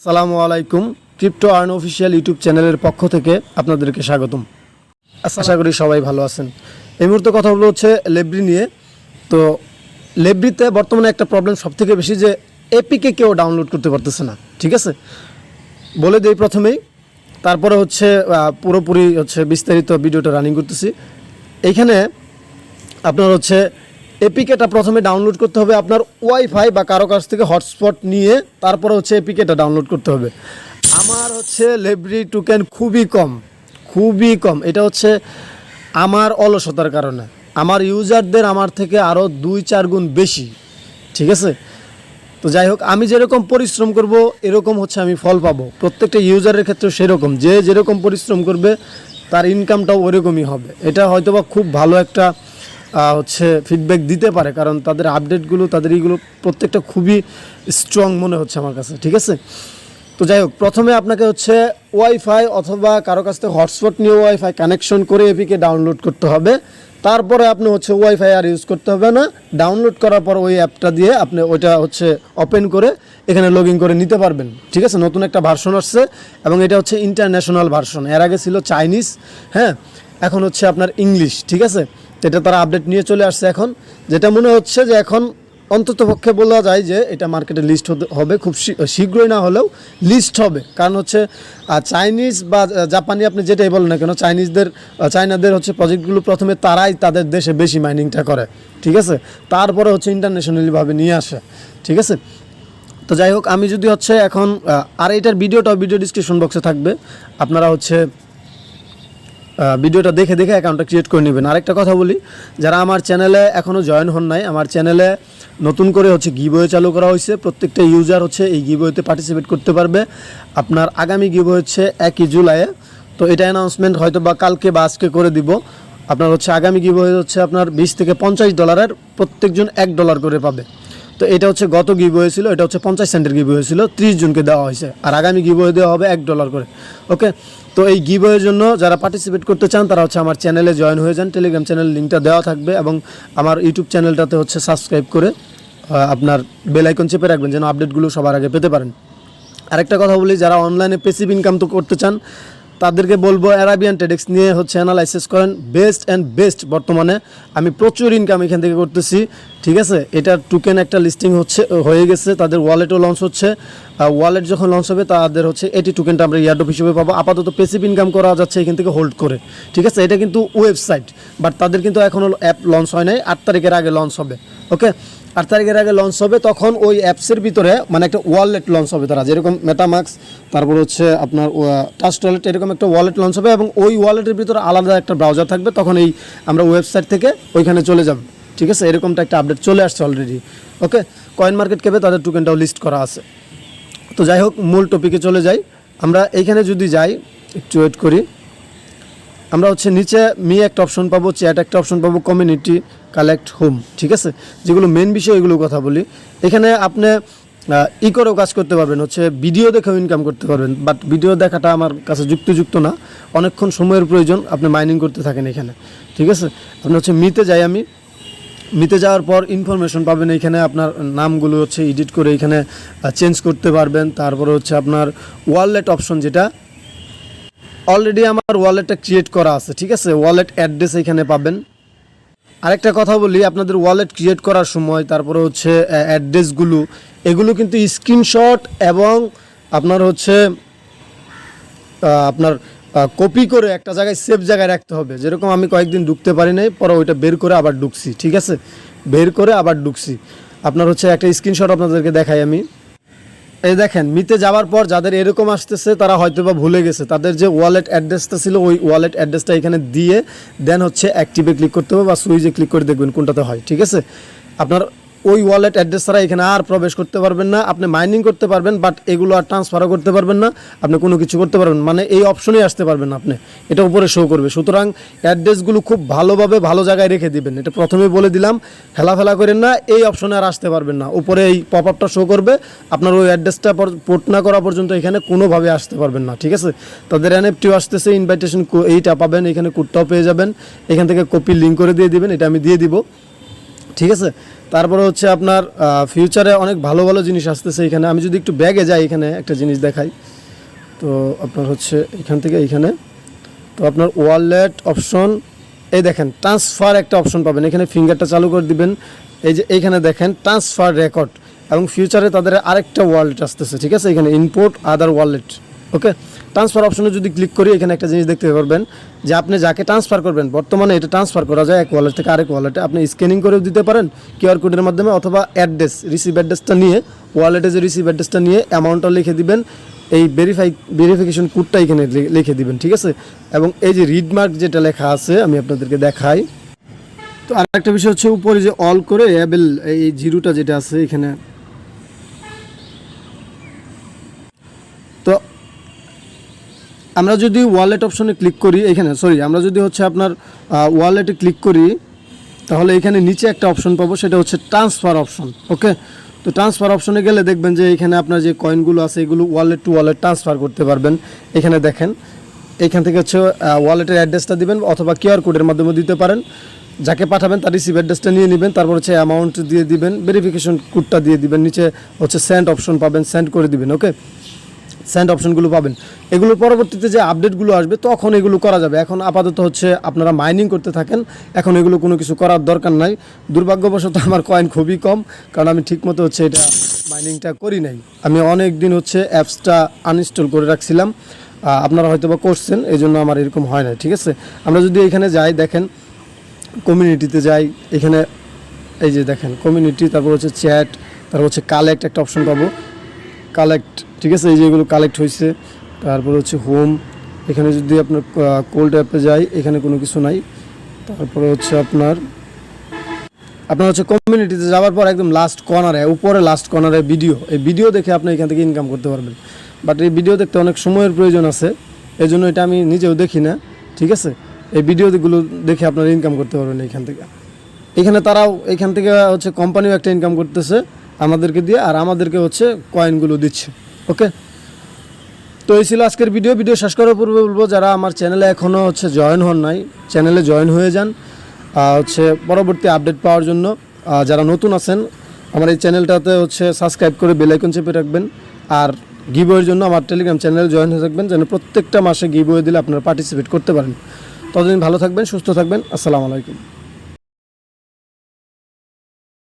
আসসালামু আলাইকুম। Crypto earn official YouTube চ্যানেলের পক্ষ থেকে আপনাদেরকে স্বাগতম। আশা করি সবাই ভালো আছেন। এই মুহূর্তে কথা বলবো হচ্ছে লেব্রি নিয়ে। তো লেব্রিতে বর্তমানে একটা প্রবলেম সবথেকে বেশি, যে এপিকে কেউ ডাউনলোড করতে পারতেছে না। ঠিক আছে, বলে দিই প্রথমেই, তারপরে হচ্ছে পুরোপুরি হচ্ছে বিস্তারিত ভিডিওটা রানিং করতেছি। এইখানে আপনার হচ্ছে এপিকেটা প্রথমে ডাউনলোড করতে হবে আপনার ওয়াইফাই বা কারো কাছ থেকে হটস্পট নিয়ে, তারপরে হচ্ছে এপিকেটা ডাউনলোড করতে হবে। আমার হচ্ছে লেব্রি টোকেন খুবই কম। এটা হচ্ছে আমার অলসতার কারণে। আমার ইউজারদের আমার থেকে আরও 2-4 গুণ বেশি। ঠিক আছে, তো যাই হোক, আমি যেরকম পরিশ্রম করব এরকম হচ্ছে আমি ফল পাবো। প্রত্যেকটা ইউজারের ক্ষেত্রে সেরকম, যে যেরকম পরিশ্রম করবে তার ইনকামটাও ওরকমই হবে। এটা হয়তোবা খুব ভালো একটা হচ্ছে ফিডব্যাক দিতে পারে, কারণ তাদের আপডেটগুলো, তাদের এইগুলো প্রত্যেকটা খুবই স্ট্রং মনে হচ্ছে আমার কাছে। ঠিক আছে, তো যাই হোক, প্রথমে আপনাকে হচ্ছে ওয়াইফাই অথবা কারো কাছ থেকে হটস্পট নিয়ে ওয়াইফাই কানেকশন করে এপিকে ডাউনলোড করতে হবে। তারপরে আপনি হচ্ছে ওয়াইফাই আর ইউজ করতে হবে না। ডাউনলোড করার পর ওই অ্যাপটা দিয়ে আপনি ওইটা হচ্ছে ওপেন করে এখানে লগ ইন করে নিতে পারবেন। ঠিক আছে, নতুন একটা ভার্সন আসছে এবং এটা হচ্ছে ইন্টারন্যাশনাল ভার্সন। এর আগে ছিল চাইনিজ, হ্যাঁ, এখন হচ্ছে আপনার ইংলিশ। ঠিক আছে, এটা তারা আপডেট নিয়ে চলে আসছে এখন, যেটা মনে হচ্ছে যে এখন অন্ততপক্ষে বলা যায় যে এটা মার্কেটে লিস্ট হবে খুব শীঘ্রই, না হলেও লিস্ট হবে। কারণ হচ্ছে চাইনিজ বা জাপানি, আপনি যেটাই বলেন না কেন, চাইনাদের হচ্ছে প্রজেক্টগুলো প্রথমে তারাই তাদের দেশে বেশি মাইনিংটা করে। ঠিক আছে, তারপরে হচ্ছে ইন্টারন্যাশনালিভাবে নিয়ে আসে। ঠিক আছে, তো যাই হোক, আমি যদি হচ্ছে এখন আর এটার ভিডিও ডিসক্রিপশন বক্সে থাকবে, আপনারা হচ্ছে ভিডিওটা দেখে অ্যাকাউন্টটা ক্রিয়েট করে নেবেন। আরেকটা কথা বলি, যারা আমার চ্যানেলে এখনও জয়েন হন নাই, আমার চ্যানেলে নতুন করে হচ্ছে গিভওয়ে চালু করা হয়েছে। প্রত্যেকটা ইউজার হচ্ছে এই গিভওয়েতে পার্টিসিপেট করতে পারবে। আপনার আগামী গিভওয়ে হচ্ছে 1 জুলাইয়ে। তো এটা অ্যানাউন্সমেন্ট হয়তো বা কালকে বা আজকে করে দিব। আপনার হচ্ছে আগামী গিভওয়ে হচ্ছে আপনার $20 থেকে $50, প্রত্যেকজন $1 করে পাবে। তো এটা হচ্ছে গত গিভওয়ে ছিল, এটা হচ্ছে 50 সেন্টের গিভওয়ে ছিল, 30 জনকে দেওয়া হয়েছে। আর আগামী গিভওয়ে দেওয়া হবে $1 করে। ওকে, তো এই গিভওয়ের জন্য যারা পার্টিসিপেট করতে চান তারা হচ্ছে আমার চ্যানেলে জয়েন হয়ে যান। টেলিগ্রাম চ্যানেলের লিঙ্কটা দেওয়া থাকবে এবং আমার ইউটিউব চ্যানেলটাতে হচ্ছে সাবস্ক্রাইব করে আপনার বেল আইকন চেপে রাখবেন, যেন আপডেটগুলো সবার আগে পেতে পারেন। আরেকটা কথা বলি, যারা অনলাইনে প্যাসিভ ইনকাম তো করতে চান তাদেরকে বলবো arabian tradex নিয়ে হচ্ছে অ্যানালাইসিস করেন। বেস্ট বর্তমানে আমি প্রচুর ইনকাম এখান থেকে করতেছি। ঠিক আছে, এটার টোকেন একটা লিস্টিং হয়ে গেছে, তাদের ওয়ালেটও লঞ্চ হচ্ছে। ওয়ালেট যখন লঞ্চ হবে তাদের হচ্ছে এটি টোকেনটা আমরা ইয়ারড্রপ হিসেবে পাবো। আপাতত প্যাসিভ ইনকাম করা যাচ্ছে এখান থেকে হোল্ড করে। ঠিক আছে, এটা কিন্তু ওয়েবসাইট, বাট তাদের কিন্তু এখনও অ্যাপ লঞ্চ হয় নাই। 8 তারিখের আগে লঞ্চ হবে। ওকে, 8 তারিখের আগে লঞ্চ হবে, তখন ওই অ্যাপসের ভিতরে মানে একটা ওয়ালেট লঞ্চ হবে। তারা যেরকম মেটামাক্স, তারপর হচ্ছে আপনার ট্রাস্ট ওয়ালেট, এরকম একটা ওয়ালেট লঞ্চ হবে এবং ওই ওয়ালেটের ভিতরে আলাদা একটা ব্রাউজার থাকবে। তখন এই আমরা ওয়েবসাইট থেকে ওইখানে চলে যাব। ঠিক আছে, এরকমটা একটা আপডেট চলে আসছে অলরেডি। ওকে, কয়েন মার্কেট ক্যাপে তাদের টোকেনটাও লিস্ট করা আছে। তো যাই হোক, মূল টপিকে চলে যাই। আমরা এইখানে যদি যাই, একটু ওয়েট করি, আমরা হচ্ছে নিচে একটা অপশন পাবো, চ্যাট একটা অপশন পাবো, কমিউনিটি, কালেক্ট, হোম। ঠিক আছে, যেগুলো মেন বিষয় এগুলো কথা বলি। এখানে আপনি করেও কাজ করতে পারবেন, হচ্ছে ভিডিও দেখেও ইনকাম করতে পারবেন। বাট ভিডিও দেখাটা আমার কাছে যুক্ত না, অনেকক্ষণ সময়ের প্রয়োজন। আপনি মাইনিং করতে থাকেন এখানে। ঠিক আছে, আপনি হচ্ছে আমি মিতে যাওয়ার পর ইনফরমেশন পাবেন। এইখানে আপনার নামগুলো হচ্ছে এডিট করে এখানে চেঞ্জ করতে পারবেন। তারপরে হচ্ছে আপনার ওয়ালেট অপশন, যেটা অলরেডি আমার ওয়ালেটটা ক্রিয়েট করা আছে। ঠিক আছে, ওয়ালেট অ্যাড্রেস এখানে পাবেন। আরেকটা কথা বলি, আপনাদের ওয়ালেট ক্রিয়েট করার সময় তারপরে হচ্ছে অ্যাড্রেসগুলো, এগুলো কিন্তু স্ক্রিনশট এবং আপনার হচ্ছে আপনার কপি করে একটা জায়গায় সেফ জায়গায় রাখতে হবে। যেরকম আমি কয়েকদিন ঢুকতে পারি নাই, পরে ওইটা বের করে আবার ঢুকছি। ঠিক আছে, আপনার হচ্ছে একটা স্ক্রিনশট আপনাদেরকে দেখাই আমি। এই দেখেন, মিতে যাওয়ার পর যাদের এরকম আসতেছে তারা হয়তো বা ভুলে গেছে, তাদের যে ওয়ালেট অ্যাড্রেসটা ছিল ওই ওয়ালেট অ্যাড্রেসটা এখানে দিয়ে দেন হচ্ছে অ্যাক্টিভে ক্লিক করতে হবে বা সুইচে ক্লিক করে দেখবেন কোনটাতে হয়। ঠিক আছে, আপনার ওই ওয়ালেট অ্যাড্রেস ছাড়া এখানে আর প্রবেশ করতে পারবেন না। আপনি মাইনিং করতে পারবেন, বাট এগুলো আর ট্রান্সফারও করতে পারবেন না। আপনি কোনো কিছু করতে পারবেন মানে এই অপশনেই আসতে পারবেন না, আপনি এটা উপরে শো করবে। সুতরাং অ্যাড্রেসগুলো খুব ভালোভাবে ভালো জায়গায় রেখে দিবেন, এটা প্রথমেই বলে দিলাম। হেলাফেলা করেন না, এই অপশনে আর আসতে পারবেন না। উপরে এই পপ আপটা শো করবে, আপনার ওই অ্যাড্রেসটা পোর্ট না করা পর্যন্ত এখানে কোনোভাবে আসতে পারবেন না। ঠিক আছে, তাদের এনএফটিও আসতেছে, ইনভাইটেশন এইটা পাবেন, এখানে কোডটাও পেয়ে যাবেন। এখান থেকে কপি লিঙ্ক করে দিয়ে দিবেন, এটা আমি দিয়ে দিব। ঠিক আছে, তারপরে হচ্ছে আপনার ফিউচারে অনেক ভালো ভালো জিনিস আসতেছে এখানে। আমি যদি একটু ব্যাগে যাই, এখানে একটা জিনিস দেখাই। তো আপনার হচ্ছে এখান থেকে এইখানে, তো আপনার ওয়ালেট অপশন, এই দেখেন ট্রান্সফার একটা অপশন পাবেন, এখানে ফিঙ্গারটা চালু করে দিবেন। এই যে এইখানে দেখেন ট্রান্সফার রেকর্ড, এবং ফিউচারে তাদের আরেকটা ওয়ালেট আসতেছে, ঠিক আছে, এখানে ইম্পোর্ট আদার ওয়ালেট। ওকে, ট্রান্সফার অপশনে যদি ক্লিক করি, এখানে একটা জিনিস দেখতে পারবেন যে আপনি যাকে ট্রান্সফার করবেন, বর্তমানে এটা ট্রান্সফার করা যায় এক ওয়ালেট থেকে আরেক ওয়ালেটে। আপনি স্ক্যানিং করেও দিতে পারেন কিউআর কোডের মাধ্যমে, অথবা অ্যাড্রেস, রিসিভ অ্যাড্রেসটা নিয়ে, ওয়ালেটে যে রিসিভ অ্যাড্রেসটা নিয়ে অ্যামাউন্টটা লিখে দিবেন, এই ভেরিফিকেশন কোডটা এখানে লিখে দিবেন, ঠিক আছে। এবং এই যে রিড মার্ক যেটা লেখা আছে, আমি আপনাদেরকে দেখাই। তো আরেকটা বিষয় হচ্ছে উপরে যে অল করে অ্যাবেল, এই জিরোটা যেটা আছে এখানে, তো আমরা যদি ওয়ালেট অপশনে ক্লিক করি, এখানে আমরা যদি হচ্ছে আপনার ওয়ালেটে ক্লিক করি, তাহলে এখানে নিচে একটা অপশন পাবো, সেটা হচ্ছে ট্রান্সফার অপশন। ওকে, তো ট্রান্সফার অপশনে গেলে দেখবেন যে এখানে আপনার যে কয়েনগুলো আছে এগুলো ওয়ালেট টু ওয়ালেট ট্রান্সফার করতে পারবেন। এখানে দেখেন, এখান থেকে হচ্ছে ওয়ালেটের অ্যাড্রেসটা দিবেন, অথবা কিউআর কোডের মাধ্যমে দিতে পারেন। যাকে পাঠাবেন তার রিসিভ অ্যাড্রেসটা নিয়ে নেবেন, তারপর হচ্ছে অ্যামাউন্ট দিয়ে দিবেন, ভেরিফিকেশন কোডটা দিয়ে দিবেন, নিচে হচ্ছে সেন্ড অপশন পাবেন, সেন্ড করে দিবেন। ওকে, সেন্ড অপশনগুলো পাবেন। এগুলোর পরবর্তীতে যে আপডেটগুলো আসবে তখন এগুলো করা যাবে। এখন আপাতত হচ্ছে আপনারা মাইনিং করতে থাকেন, এখন এগুলো কোনো কিছু করার দরকার নাই। দুর্ভাগ্যবশত আমার কয়েন খুবই কম, কারণ আমি ঠিকমতো হচ্ছে এটা মাইনিংটা করি নাই। আমি অনেক দিন হচ্ছে অ্যাপসটা আনইনস্টল করে রাখছিলাম, আপনারা হয়তো বা করছেন, এই জন্য আমার এরকম হয় না, ঠিক আছে। আমরা যদি এখানে যাই, দেখেন কমিউনিটিতে যাই, এখানে এই যে দেখেন কমিউনিটি, তারপর হচ্ছে চ্যাট, তারপর হচ্ছে কালেক্ট একটা অপশন পাবো, কালেক্ট, ঠিক আছে, এই যে এগুলো কালেক্ট হয়েছে। তারপর হচ্ছে হোম, এখানে যদি আপনার কোল্ড অ্যাপে যাই, এখানে কোনো কিছু নাই। তারপরে হচ্ছে আপনার হচ্ছে কমিউনিটিতে যাওয়ার পর একদম লাস্ট কর্নারে, উপরে লাস্ট কর্নারে ভিডিও, এই ভিডিও দেখে আপনি এখান থেকে ইনকাম করতে পারবেন। বাট এই ভিডিও দেখতে অনেক সময়ের প্রয়োজন আছে, এই জন্য এটা আমি নিজেও দেখি না, ঠিক আছে। এই ভিডিওগুলো দেখে আপনারা ইনকাম করতে পারবেন এইখান থেকে। এখান থেকে হচ্ছে কোম্পানিও একটা ইনকাম করতেছে আমাদেরকে দিয়ে, আর আমাদেরকে হচ্ছে কয়েনগুলো দিচ্ছে। ওকে, তো এই ছিল আজকের ভিডিও শেষ করার পূর্বে বলবো, যারা আমার চ্যানেলে এখনও হচ্ছে জয়েন হন নাই, চ্যানেলে জয়েন হয়ে যান হচ্ছে পরবর্তী আপডেট পাওয়ার জন্য। যারা নতুন আছেন, আমার এই চ্যানেলটাতে হচ্ছে সাবস্ক্রাইব করে বেল আইকন চেপে রাখবেন। আর গিভওয়ের জন্য আমার টেলিগ্রাম চ্যানেলে জয়েন হয়ে থাকবেন, যেন প্রত্যেকটা মাসে গিভওয়ে দিলে আপনারা পার্টিসিপেট করতে পারেন। ততদিন ভালো থাকবেন, সুস্থ থাকবেন। আসসালামু আলাইকুম।